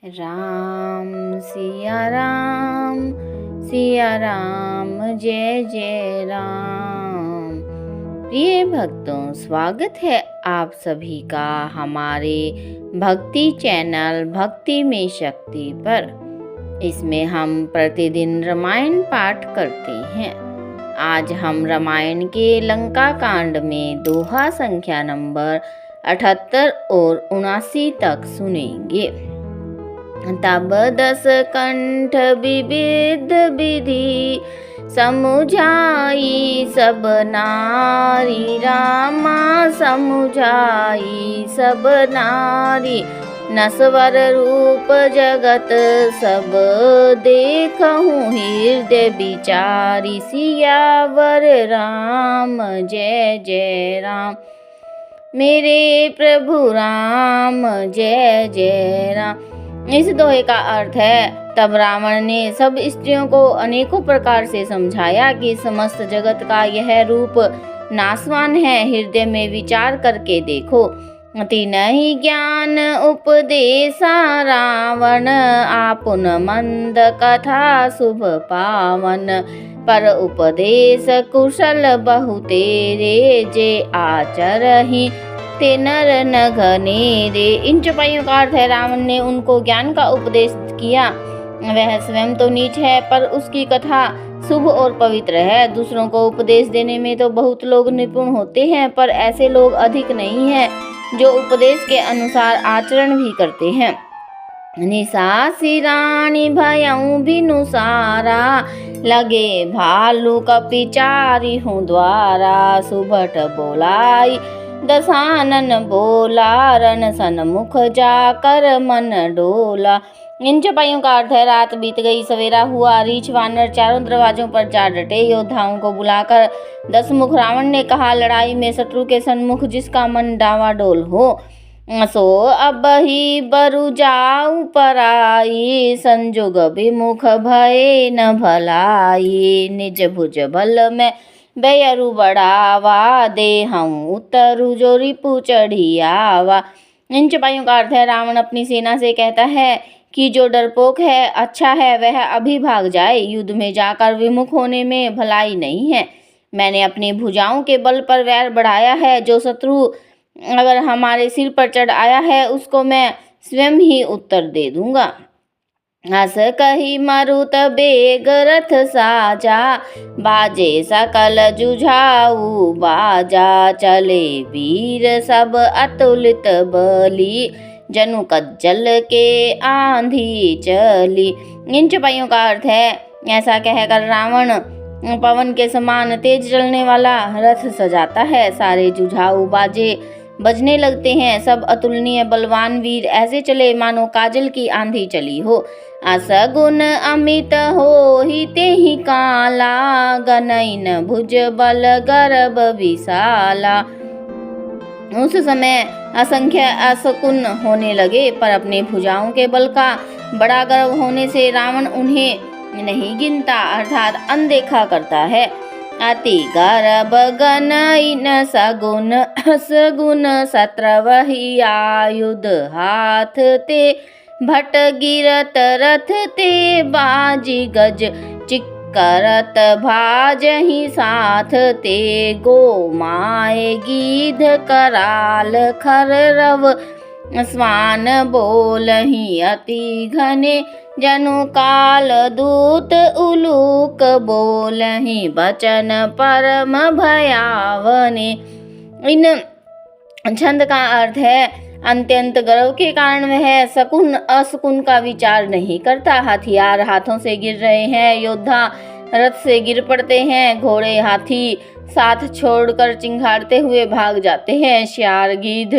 राम सिया राम जय जय राम। प्रिय भक्तों, स्वागत है आप सभी का हमारे भक्ति चैनल भक्ति में शक्ति पर। इसमें हम प्रतिदिन रामायण पाठ करते हैं। आज हम रामायण के लंका कांड में दोहा संख्या नंबर 78 और 79 तक सुनेंगे। तब 10 कंठ विविध विधि समुझाई सब नारी, रामा समुझाई सब नारी। नसवर रूप जगत सब देखहूँ, हृदय विचारी। सियावर राम जय जय राम, मेरे प्रभु राम जय जय राम। इस दोहे का अर्थ है, तब रावण ने सब स्त्रियों को अनेकों प्रकार से समझाया कि समस्त जगत का यह रूप नाशवान है, हृदय में विचार करके देखो। अति नहीं ज्ञान उपदेशा रावण, आपुन मंद कथा शुभ पावन। पर उपदेश कुशल बहु तेरे, जे आचरहि ते नर न घनेरे। इन चौपाइयों का अर्थ है, रावण ने उनको ज्ञान का उपदेश किया। वह स्वयं तो नीच है, पर उसकी कथा शुभ और पवित्र है। दूसरों को उपदेश देने में तो बहुत लोग निपुण होते हैं, पर ऐसे लोग अधिक नहीं हैं जो उपदेश के अनुसार आचरण भी करते हैं। निसासी रानी भयऊ बिनुसारा, लगे भालू कपिचारी हूँ द्वारा। सुभट बोलाई दशानन बोला, रण सन्मुख जाकर मन डोला। इन चौपाइयों का अर्थ है, रात बीत गई, सवेरा हुआ, रीछ वानर चारों दरवाजों पर जा डटे। योद्धाओं को बुलाकर 10 मुख रावण ने कहा, लड़ाई में शत्रु के सन्मुख जिसका मन डावाडोल हो, सो अब ही बरु जाऊ पराई। संजोग विमुख भय न भलाई, निज भुज बल में बेयरु बढ़ावा। दे हम उतरु जो रिपु चढ़ियावा। इन चौपाइयों का अर्थ है, रावण अपनी सेना से कहता है कि जो डरपोक है, अच्छा है वह अभी भाग जाए। युद्ध में जाकर विमुख होने में भलाई नहीं है। मैंने अपनी भुजाओं के बल पर वैर बढ़ाया है। जो शत्रु अगर हमारे सिर पर चढ़ आया है, उसको मैं स्वयं ही उत्तर दे दूंगा। हस कही मरुत बेग रथ साजा, बाजे सकल जुझाऊ बाजा। चले वीर सब अतुलित बली, जनु कज्जल के आंधी चली। इन चौपाइयों का अर्थ है, ऐसा कहकर रावण पवन के समान तेज चलने वाला रथ सजाता है। सारे जुझाऊ बाजे बजने लगते हैं। सब अतुलनीय बलवान वीर ऐसे चले मानो काजल की आंधी चली हो। असगुन अमित हो ही ते ही काला, गनैन भुज बल गर्भ विशाला। उस समय असंख्य असकुन होने लगे, पर अपने भुजाओं के बल का बड़ा गर्व होने से रावण उन्हें नहीं गिनता, अर्थात अनदेखा करता है। अति गर्भ गनैन सगुन सत्र वही आयुध हाथ ते। भट गिरत रथ ते बाजी गज, चिक्करत भाजहि साथ ते। गो माए गीध कराल खररव, स्वान बोलहि अति घने। जनु काल दूत उलूक बोलहि, बचन परम भयावने। इन छंद का अर्थ है, अत्यंत गर्व के कारण वह शकुन अशकुन का विचार नहीं करता। हथियार हाथों से गिर रहे हैं, योद्धा रथ से गिर पड़ते हैं, घोड़े हाथी साथ छोड़कर चिंघाड़ते हुए भाग जाते हैं। श्यार गीध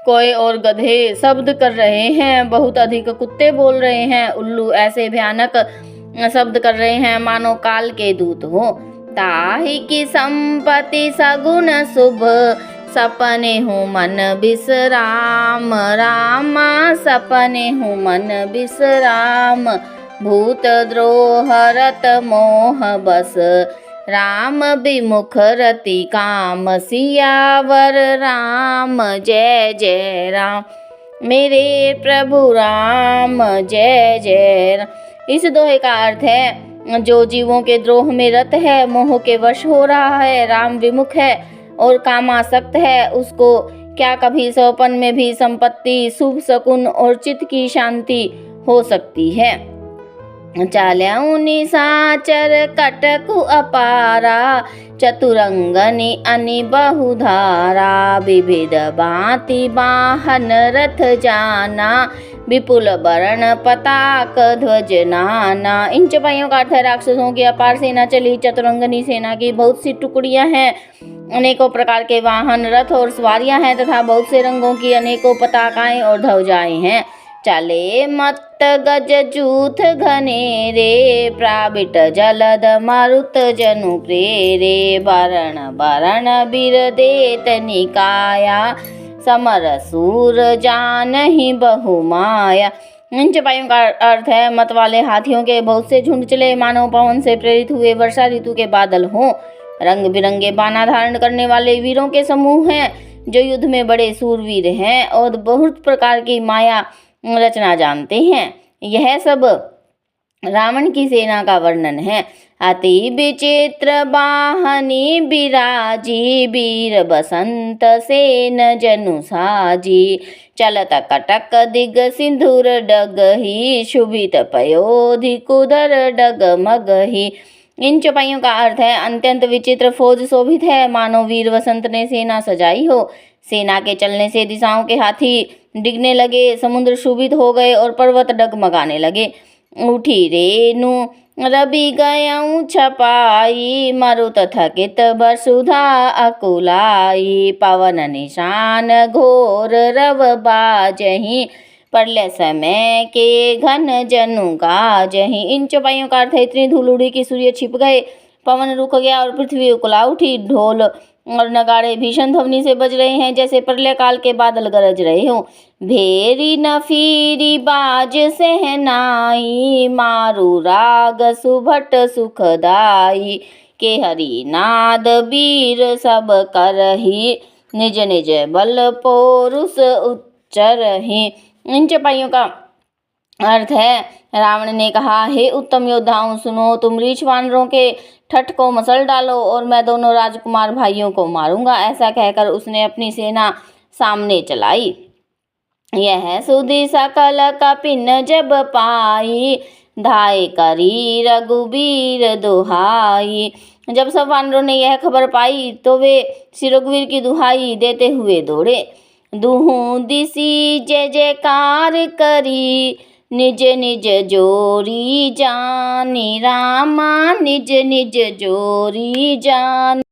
कोय और गधे शब्द कर रहे हैं, बहुत अधिक कुत्ते बोल रहे हैं। उल्लू ऐसे भयानक शब्द कर रहे हैं मानो काल के दूत हो। ताहि की संपत्ति सगुन शुभ, सपने हूँ मन विश्राम। रामा सपने हूँ मन विश्राम, भूत द्रोह रत मोह बस। राम विमुख रति काम, सियावर राम जय जय राम। मेरे प्रभु राम जय जय राम। इस दोहे का अर्थ है, जो जीवों के द्रोह में रत है, मोह के वश हो रहा है, राम विमुख है और कामासक्त है, उसको क्या कभी सौपन में भी संपत्ति, शुभ शकुन और चित्त की शांति हो सकती है। चाल्यऊ निशाचर कटकु अपारा, चतुरंगनि अनि बहुधारा, विविध भांति वाहन रथ जाना, विपुल वर्ण पताक ध्वज नाना। इन चौपाइयों का अर्थ है, राक्षसों की अपार सेना चली, चतुरंगनी सेना की बहुत सी टुकड़ियां हैं, अनेकों प्रकार के वाहन, रथ और सवारियां हैं तथा बहुत से रंगों की अनेकों पताकाएं और ध्वजाएं हैं। चले मत गज जूथ घनेरे, प्राबिट जलद मारुत जनु प्रेरे, वरण वरण बीर देत निकाया, समर सूर जानहि बहुमाया। इन चौपाइयों का अर्थ है, मत वाले हाथियों के बहुत से झुंड चले, मानव पवन से प्रेरित हुए वर्षा ऋतु के बादल हों, रंग बिरंगे बाना धारण करने वाले वीरों के समूह हैं, जो युद्ध में बड़े सूरवीर हैं और बहुत प्रकार की माया रचना जानते हैं। यह सब रावण की सेना का वर्णन है। अति विचित्र वाहनी बिराजी, वीर बसंत सेन जनु साजी, चलत कटक दिग सिंधुर डगही, शुभित पयोधि कुदर डगमगही। इन चौपाइयों का अर्थ है, अत्यंत विचित्र फौज शोभित है, मानो वीर वसंत ने सेना सजाई हो। सेना के चलने से दिशाओं के हाथी डिगने लगे, समुद्र शोभित हो गए और पर्वत डगमगाने लगे। उठी रेणु रवि गयऊँ छपाई, मरुत थकित वसुधा अकुलाई, पवन निशान घोर रव बाजही, प्रलय समय के घन जनु गाजही। इन चौपाइयों का अर्थ है, इतनी धूल उड़ी कि सूर्य छिप गए, पवन रुक गया और पृथ्वी उकला उठी, ढोल और नगाड़े भीषण ध्वनि से बज रहे हैं, जैसे प्रलय काल के बादल गरज रहे हो। भेरी नफीरी बाज सहनाई, मारू राग सुभट सुखदाई, के हरि नाद वीर सब करही, निज निज बल पोरुष उच्चरही। इन चौपाइयों का अर्थ है, रावण ने कहा, हे उत्तम योद्धाओं सुनो, तुम रीछ वानरों के ठठ को मसल डालो और मैं दोनों राजकुमार भाइयों को मारूंगा। ऐसा कहकर उसने अपनी सेना सामने चलाई। यह सुधि सकल कपिन जब पाई, धाय करी रघुबीर दुहाई। जब सब वानरों ने यह खबर पाई तो वे श्री रघुवीर की दुहाई देते हुए दौड़े। दुहू दिसी जय जयकार करी, निज निज जोरी जानी, रामा निज निज जोरी जानी,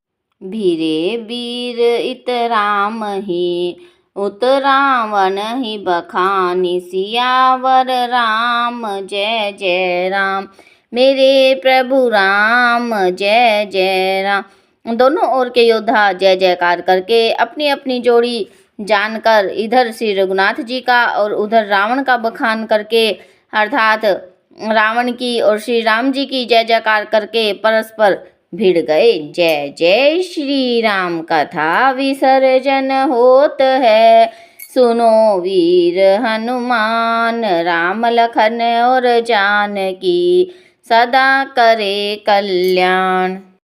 भीरे वीर इत राम ही, उत रावण ही बखानी, सियावर राम जय जय राम। मेरे प्रभु राम जय जय राम। दोनों ओर के योद्धा जय जयकार करके अपनी अपनी जोड़ी जानकर इधर श्री रघुनाथ जी का और उधर रावण का बखान करके, अर्थात रावण की और श्री राम जी की जय जयकार करके परस्पर भिड़ गए। जय जय श्री राम कथा विसर्जन होत है, सुनो वीर हनुमान, राम लखन और जानकी सदा करे कल्याण।